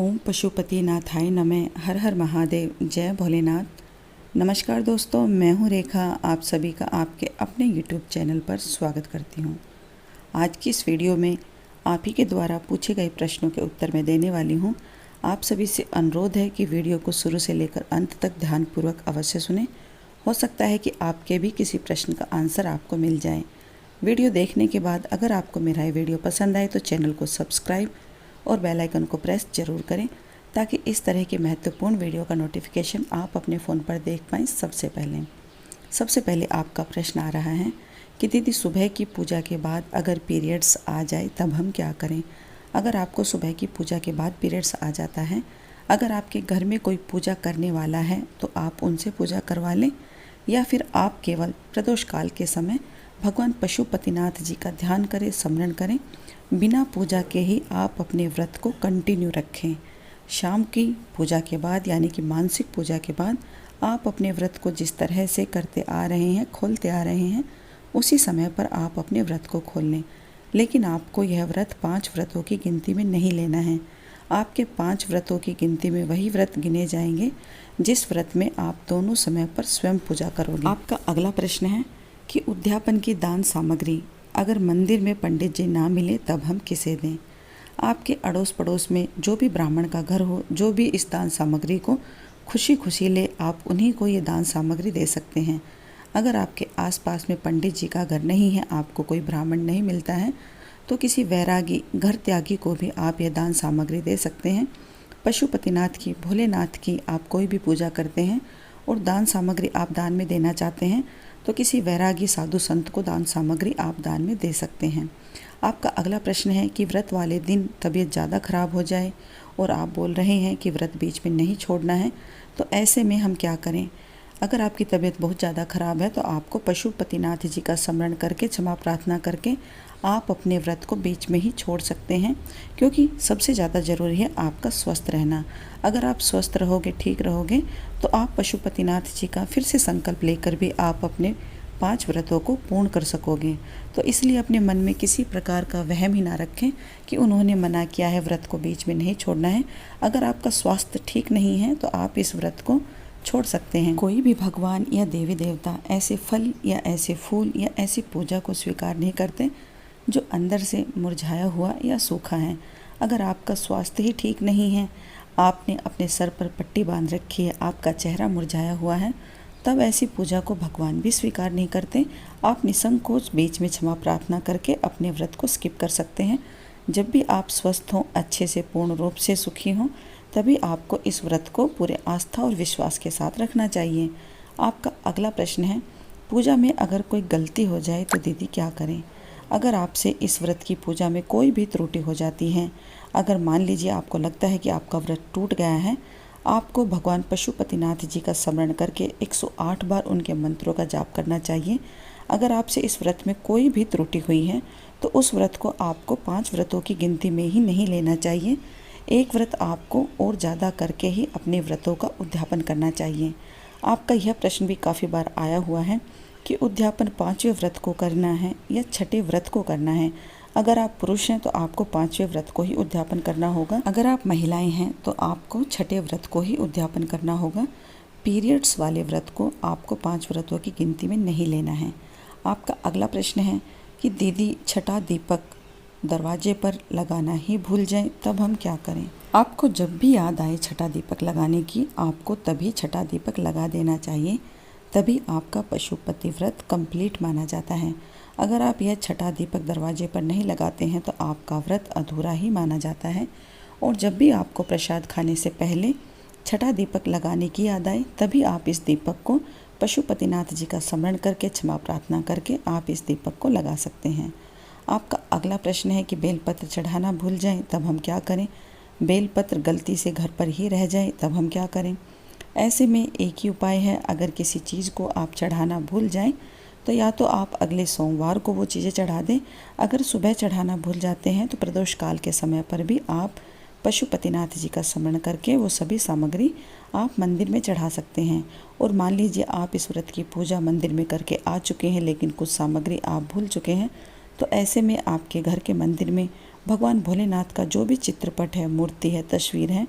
ओम पशुपतिनाथाय नमः। हर हर महादेव। जय भोलेनाथ। नमस्कार दोस्तों, मैं हूँ रेखा। आप सभी का आपके अपने YouTube चैनल पर स्वागत करती हूँ। आज की इस वीडियो में आप ही के द्वारा पूछे गए प्रश्नों के उत्तर मैं देने वाली हूँ। आप सभी से अनुरोध है कि वीडियो को शुरू से लेकर अंत तक ध्यानपूर्वक अवश्य सुने। हो सकता है कि आपके भी किसी प्रश्न का आंसर आपको मिल जाए। वीडियो देखने के बाद अगर आपको मेरा ये वीडियो पसंद आए तो चैनल को सब्सक्राइब और बेल आइकन को प्रेस जरूर करें, ताकि इस तरह की महत्वपूर्ण वीडियो का नोटिफिकेशन आप अपने फ़ोन पर देख पाएँ सबसे पहले आपका प्रश्न आ रहा है कि दीदी, सुबह की पूजा के बाद अगर पीरियड्स आ जाए तब हम क्या करें? अगर आपको सुबह की पूजा के बाद पीरियड्स आ जाता है, अगर आपके घर में कोई पूजा करने वाला है तो आप उनसे पूजा करवा लें, या फिर आप केवल प्रदोष काल के समय भगवान पशुपतिनाथ जी का ध्यान करें, स्मरण करें। बिना पूजा के ही आप अपने व्रत को कंटिन्यू रखें। शाम की पूजा के बाद, यानी कि मानसिक पूजा के बाद, आप अपने व्रत को जिस तरह से करते आ रहे हैं, खोलते आ रहे हैं, उसी समय पर आप अपने व्रत को खोल लें। लेकिन आपको यह व्रत 5 व्रतों की गिनती में नहीं लेना है। आपके 5 व्रतों की गिनती में वही व्रत गिने जाएंगे जिस व्रत में आप दोनों समय पर स्वयं पूजा करोगे। आपका अगला प्रश्न है कि उद्यापन की दान सामग्री अगर मंदिर में पंडित जी ना मिले तब हम किसे दें? आपके अड़ोस पड़ोस में जो भी ब्राह्मण का घर हो, जो भी इस दान सामग्री को खुशी खुशी ले, आप उन्हीं को ये दान सामग्री दे सकते हैं। अगर आपके आसपास में पंडित जी का घर नहीं है, आपको कोई ब्राह्मण नहीं मिलता है, तो किसी वैरागी घर त्यागी को भी आप ये दान सामग्री दे सकते हैं। पशुपतिनाथ की, भोलेनाथ की आप कोई भी पूजा करते हैं और दान सामग्री आप दान में देना चाहते हैं, तो किसी वैरागी साधु संत को दान सामग्री आप दान में दे सकते हैं। आपका अगला प्रश्न है कि व्रत वाले दिन तबीयत ज़्यादा खराब हो जाए और आप बोल रहे हैं कि व्रत बीच में नहीं छोड़ना है, तो ऐसे में हम क्या करें? अगर आपकी तबीयत बहुत ज़्यादा खराब है तो आपको पशुपतिनाथ जी का स्मरण करके, क्षमा प्रार्थना करके आप अपने व्रत को बीच में ही छोड़ सकते हैं, क्योंकि सबसे ज़्यादा ज़रूरी है आपका स्वस्थ रहना। अगर आप स्वस्थ रहोगे, ठीक रहोगे, तो आप पशुपतिनाथ जी का फिर से संकल्प लेकर भी आप अपने 5 व्रतों को पूर्ण कर सकोगे। तो इसलिए अपने मन में किसी प्रकार का वहम ही ना रखें कि उन्होंने मना किया है, व्रत को बीच में नहीं छोड़ना है। अगर आपका स्वास्थ्य ठीक नहीं है तो आप इस व्रत को छोड़ सकते हैं। कोई भी भगवान या देवी देवता ऐसे फल या ऐसे फूल या ऐसी पूजा को स्वीकार नहीं करते जो अंदर से मुरझाया हुआ या सूखा है। अगर आपका स्वास्थ्य ही ठीक नहीं है, आपने अपने सर पर पट्टी बांध रखी है, आपका चेहरा मुरझाया हुआ है, तब ऐसी पूजा को भगवान भी स्वीकार नहीं करते। आप निसंकोच बीच में क्षमा प्रार्थना करके अपने व्रत को स्किप कर सकते हैं। जब भी आप स्वस्थ हों, अच्छे से पूर्ण रूप से सुखी हों, तभी आपको इस व्रत को पूरे आस्था और विश्वास के साथ रखना चाहिए। आपका अगला प्रश्न है, पूजा में अगर कोई गलती हो जाए तो दीदी क्या करें? अगर आपसे इस व्रत की पूजा में कोई भी त्रुटि हो जाती है, अगर मान लीजिए आपको लगता है कि आपका व्रत टूट गया है, आपको भगवान पशुपतिनाथ जी का स्मरण करके 108 बार उनके मंत्रों का जाप करना चाहिए। अगर आपसे इस व्रत में कोई भी त्रुटि हुई है तो उस व्रत को आपको 5 व्रतों की गिनती में ही नहीं लेना चाहिए। एक व्रत आपको और ज़्यादा करके ही अपने व्रतों का उद्यापन करना चाहिए। आपका यह प्रश्न भी काफ़ी बार आया हुआ है कि उद्यापन 5वें व्रत को करना है या छठे व्रत को करना है। अगर आप पुरुष हैं तो आपको 5वें व्रत को ही उद्यापन करना होगा। अगर आप महिलाएं हैं तो आपको छठे व्रत को ही उद्यापन करना होगा। पीरियड्स वाले व्रत को आपको 5 व्रतों की गिनती में नहीं लेना है। आपका अगला प्रश्न है कि दीदी, छठा दीपक दरवाजे पर लगाना ही भूल जाए तब हम क्या करें? आपको जब भी याद आए छठा दीपक लगाने की, आपको तभी छठा दीपक लगा देना चाहिए। तभी आपका पशुपति व्रत कंप्लीट माना जाता है। अगर आप यह छठा दीपक दरवाजे पर नहीं लगाते हैं तो आपका व्रत अधूरा ही माना जाता है। और जब भी आपको प्रसाद खाने से पहले छठा दीपक लगाने की याद आए, तभी आप इस दीपक को पशुपतिनाथ जी का स्मरण करके, क्षमा प्रार्थना करके आप इस दीपक को लगा सकते हैं। आपका अगला प्रश्न है कि बेलपत्र चढ़ाना भूल जाएं तब हम क्या करें? बेलपत्र गलती से घर पर ही रह जाए तब हम क्या करें? ऐसे में एक ही उपाय है। अगर किसी चीज़ को आप चढ़ाना भूल जाएं तो या तो आप अगले सोमवार को वो चीज़ें चढ़ा दें। अगर सुबह चढ़ाना भूल जाते हैं तो प्रदोष काल के समय पर भी आप पशुपतिनाथ जी का स्मरण करके वो सभी सामग्री आप मंदिर में चढ़ा सकते हैं। और मान लीजिए आप इस व्रत की पूजा मंदिर में करके आ चुके हैं, लेकिन कुछ सामग्री आप भूल चुके हैं, तो ऐसे में आपके घर के मंदिर में भगवान भोलेनाथ का जो भी चित्रपट है, मूर्ति है, तस्वीर है,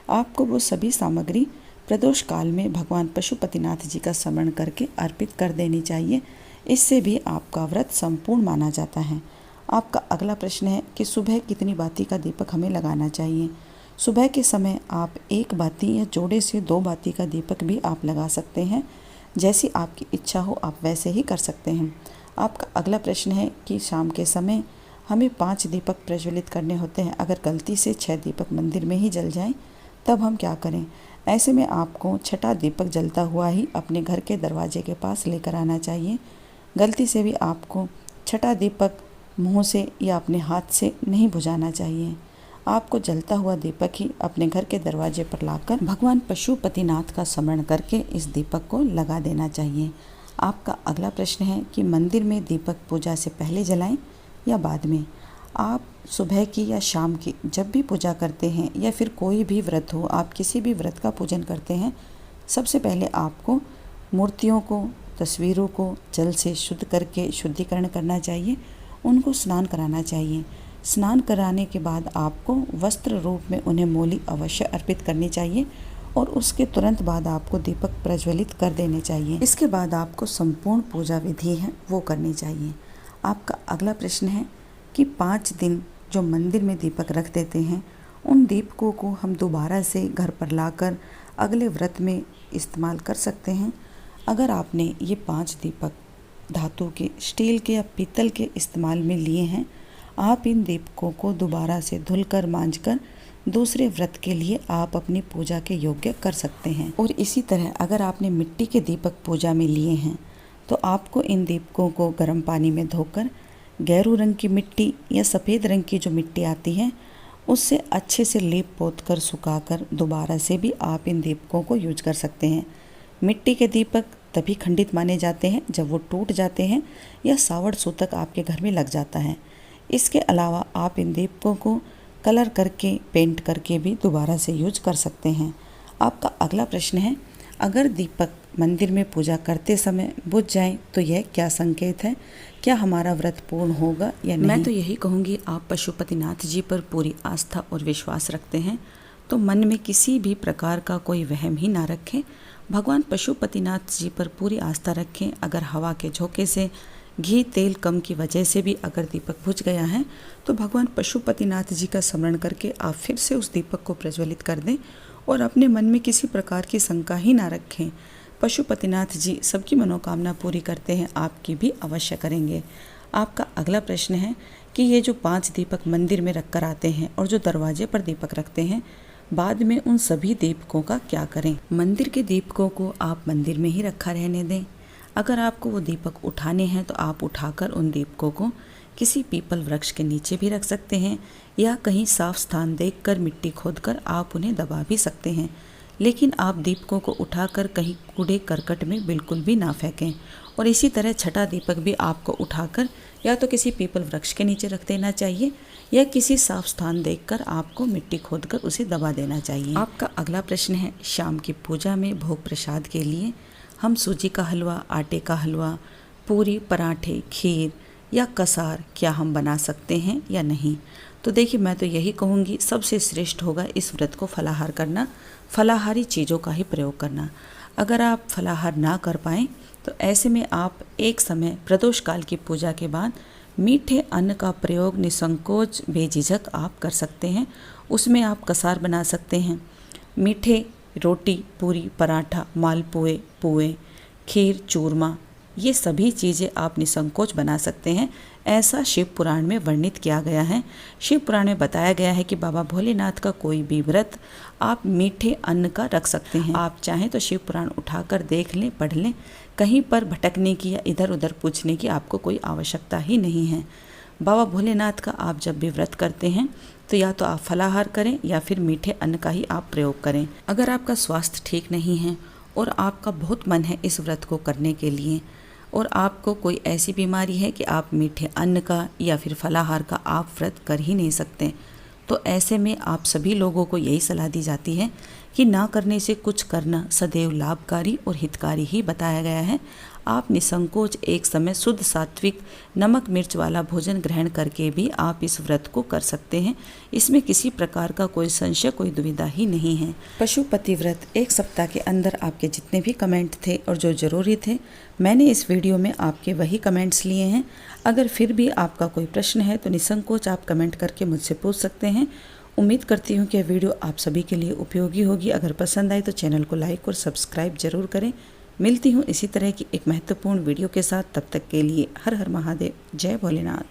आपको वो सभी सामग्री प्रदोष काल में भगवान पशुपतिनाथ जी का स्मरण करके अर्पित कर देनी चाहिए। इससे भी आपका व्रत संपूर्ण माना जाता है। आपका अगला प्रश्न है कि सुबह कितनी बाती का दीपक हमें लगाना चाहिए। सुबह के समय आप एक बाती या जोड़े से 2 बाती का दीपक भी आप लगा सकते हैं। जैसी आपकी इच्छा हो आप वैसे ही कर सकते हैं। आपका अगला प्रश्न है कि शाम के समय हमें 5 दीपक प्रज्वलित करने होते हैं। अगर गलती से 6 दीपक मंदिर में ही जल जाएं तब हम क्या करें? ऐसे में आपको 6ठा दीपक जलता हुआ ही अपने घर के दरवाजे के पास लेकर आना चाहिए। गलती से भी आपको 6ठा दीपक मुंह से या अपने हाथ से नहीं बुझाना चाहिए। आपको जलता हुआ दीपक ही अपने घर के दरवाजे पर लाकर भगवान पशुपतिनाथ का स्मरण करके इस दीपक को लगा देना चाहिए। आपका अगला प्रश्न है कि मंदिर में दीपक पूजा से पहले जलाएं या बाद में। आप सुबह की या शाम की जब भी पूजा करते हैं या फिर कोई भी व्रत हो, आप किसी भी व्रत का पूजन करते हैं, सबसे पहले आपको मूर्तियों को, तस्वीरों को जल से शुद्ध करके शुद्धिकरण करना चाहिए। उनको स्नान कराना चाहिए। स्नान कराने के बाद आपको वस्त्र रूप में उन्हें मोली अवश्य अर्पित करनी चाहिए और उसके तुरंत बाद आपको दीपक प्रज्वलित कर देने चाहिए। इसके बाद आपको संपूर्ण पूजा विधि है वो करनी चाहिए। आपका अगला प्रश्न है कि 5 दिन जो मंदिर में दीपक रख देते हैं, उन दीपकों को हम दोबारा से घर पर लाकर अगले व्रत में इस्तेमाल कर सकते हैं। अगर आपने ये 5 दीपक धातु के, स्टील के या पीतल के इस्तेमाल में लिए हैं, आप इन दीपकों को दोबारा से धुलकर मांजकर दूसरे व्रत के लिए आप अपनी पूजा के योग्य कर सकते हैं। और इसी तरह अगर आपने मिट्टी के दीपक पूजा में लिए हैं तो आपको इन दीपकों को गर्म पानी में धोकर गैरू रंग की मिट्टी या सफ़ेद रंग की जो मिट्टी आती है उससे अच्छे से लेप पोत कर सुखाकर दोबारा से भी आप इन दीपकों को यूज कर सकते हैं। मिट्टी के दीपक तभी खंडित माने जाते हैं जब वो टूट जाते हैं या सावड़ सूतक आपके घर में लग जाता है। इसके अलावा आप इन दीपकों को कलर करके, पेंट करके भी दोबारा से यूज कर सकते हैं। आपका अगला प्रश्न है, अगर दीपक मंदिर में पूजा करते समय बुझ जाएं तो यह क्या संकेत है? क्या हमारा व्रत पूर्ण होगा या नहीं? मैं तो यही कहूँगी, आप पशुपतिनाथ जी पर पूरी आस्था और विश्वास रखते हैं तो मन में किसी भी प्रकार का कोई वहम ही ना रखें। भगवान पशुपतिनाथ जी पर पूरी आस्था रखें। अगर हवा के झोंके से, घी तेल कम की वजह से भी अगर दीपक बुझ गया है तो भगवान पशुपतिनाथ जी का स्मरण करके आप फिर से उस दीपक को प्रज्वलित कर दें और अपने मन में किसी प्रकार की शंका ही ना रखें। पशुपतिनाथ जी सबकी मनोकामना पूरी करते हैं, आपकी भी अवश्य करेंगे। आपका अगला प्रश्न है कि ये जो 5 दीपक मंदिर में रख कर आते हैं और जो दरवाजे पर दीपक रखते हैं, बाद में उन सभी दीपकों का क्या करें? मंदिर के दीपकों को आप मंदिर में ही रखा रहने दें। अगर आपको वो दीपक उठाने हैं तो आप उठाकर उन दीपकों को किसी पीपल वृक्ष के नीचे भी रख सकते हैं या कहीं साफ स्थान देखकर मिट्टी खोदकर आप उन्हें दबा भी सकते हैं। लेकिन आप दीपकों को उठाकर कहीं कूड़े करकट में बिल्कुल भी ना फेंकें। और इसी तरह 6ठा दीपक भी आपको उठाकर या तो किसी पीपल वृक्ष के नीचे रख देना चाहिए या किसी साफ स्थान देखकर आपको मिट्टी खोदकर उसे दबा देना चाहिए। आपका अगला प्रश्न है, शाम की पूजा में भोग प्रसाद के लिए हम सूजी का हलवा, आटे का हलवा, पूरी, पराठे, खीर या कसार क्या हम बना सकते हैं या नहीं? तो देखिए, मैं तो यही कहूँगी, सबसे श्रेष्ठ होगा इस व्रत को फलाहार करना, फलाहारी चीज़ों का ही प्रयोग करना। अगर आप फलाहार ना कर पाएँ तो ऐसे में आप एक समय प्रदोष काल की पूजा के बाद मीठे अन्न का प्रयोग निसंकोच बेझिझक आप कर सकते हैं। उसमें आप कसार बना सकते हैं। मीठे रोटी, पूरी, पराठा, मालपुए, पुए, खीर, चूरमा, ये सभी चीज़ें आप निसंकोच बना सकते हैं। ऐसा शिव पुराण में वर्णित किया गया है। शिव पुराण में बताया गया है कि बाबा भोलेनाथ का कोई भी व्रत आप मीठे अन्न का रख सकते हैं। आप चाहें तो शिव पुराण उठाकर देख लें, पढ़ लें। कहीं पर भटकने की या इधर उधर पूछने की आपको कोई आवश्यकता ही नहीं है। बाबा भोलेनाथ का आप जब भी व्रत करते हैं तो या तो आप फलाहार करें या फिर मीठे अन्न का ही आप प्रयोग करें। अगर आपका स्वास्थ्य ठीक नहीं है और आपका बहुत मन है इस व्रत को करने के लिए और आपको कोई ऐसी बीमारी है कि आप मीठे अन्न का या फिर फलाहार का आप व्रत कर ही नहीं सकते, तो ऐसे में आप सभी लोगों को यही सलाह दी जाती है कि ना करने से कुछ करना सदैव लाभकारी और हितकारी ही बताया गया है। आप निसंकोच एक समय शुद्ध सात्विक नमक मिर्च वाला भोजन ग्रहण करके भी आप इस व्रत को कर सकते हैं। इसमें किसी प्रकार का कोई संशय, कोई दुविधा ही नहीं है। पशुपति व्रत 1 सप्ताह के अंदर आपके जितने भी कमेंट थे और जो ज़रूरी थे, मैंने इस वीडियो में आपके वही कमेंट्स लिए हैं। अगर फिर भी आपका कोई प्रश्न है तो निसंकोच आप कमेंट करके मुझसे पूछ सकते हैं। उम्मीद करती हूँ कि यह वीडियो आप सभी के लिए उपयोगी होगी। अगर पसंद आई तो चैनल को लाइक और सब्सक्राइब जरूर करें। मिलती हूँ इसी तरह की एक महत्वपूर्ण वीडियो के साथ। तब तक के लिए हर हर महादेव, जय भोलेनाथ।